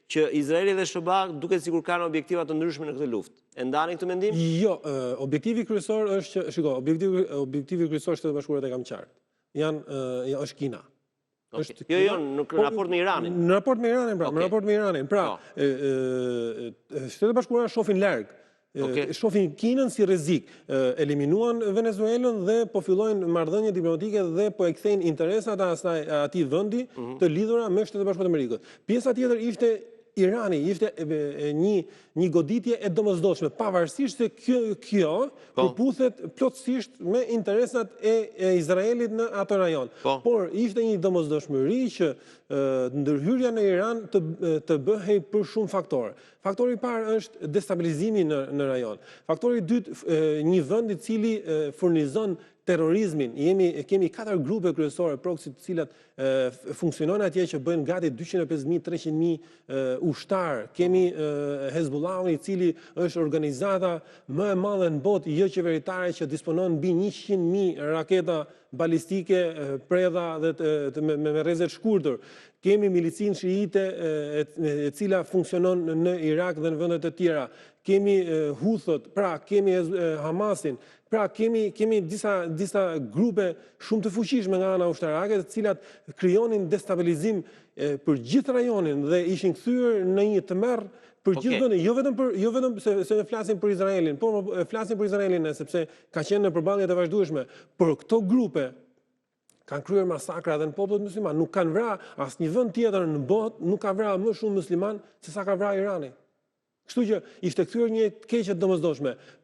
që Izraeli dhe SBA duket sikur kanë objektiva të ndryshme në këtë luftë. E ndani këtë mendim? Jo, objektivi kryesor është, shiko, objektivi kryesor është Shtetet Bashkuara e kam qartë. Është Kina. Jo, në raport me Iranin. Në raport me Iranin, pra, në raport me Iranin. Pra, Shtetet Bashkuara shohin larg. Shohin Kinën si rrezik, eliminuan Venezuelën dhe po fillojnë marrëdhënie diplomatike dhe po e kthejnë interesat atij vendi të lidhura me Shtetet Bashkuara të Amerikës. Pjesa tjetër ishte Irani, ishte një goditje e domosdoshme, pavarësisht se kjo përputhet plotësisht me interesat e Izraelit në atë rajon. Por ishte një domosdoshmëri që ndërhyrja në Iran të bëhej për shumë faktorë. Faktori i parë është destabilizimi në rajon. Faktori i dytë, një vend i cili furnizon terrorizmin. Kemi 4 grupe kryesore proxy të cilat funksionojnë atje që bëjnë gati 250.000-300.000 ushtar. Kemi Hezbollahun i cili është organizata më e madhe në botë jo qeveritare që disponon mbi 100.000 raketa balistike, predha dhe me rrezet shkurtër. Kemi milicin shiite e cila funksionon në Irak dhe në vendet e tjera. Kemi Huthët, pra kemi Hamasin, pra kemi disa grupe shumë të fuqishme nga ana ushtarake, të cilat krijonin destabilizim për gjithë rajonin dhe ishin kthyer në një tmerr për gjithë vendin, jo vetëm se ne flasim për Izraelin, por flasim për Izraelin sepse ka qenë në përballje të vazhdueshme. Por këto grupe kanë kryer masakra edhe në popullin musliman, nuk kanë vrarë asnjë vend tjetër në botë, nuk ka vrarë më shumë musliman se sa ka vrarë Irani. Kështu që ishte kthyer një keqe domosdoshme.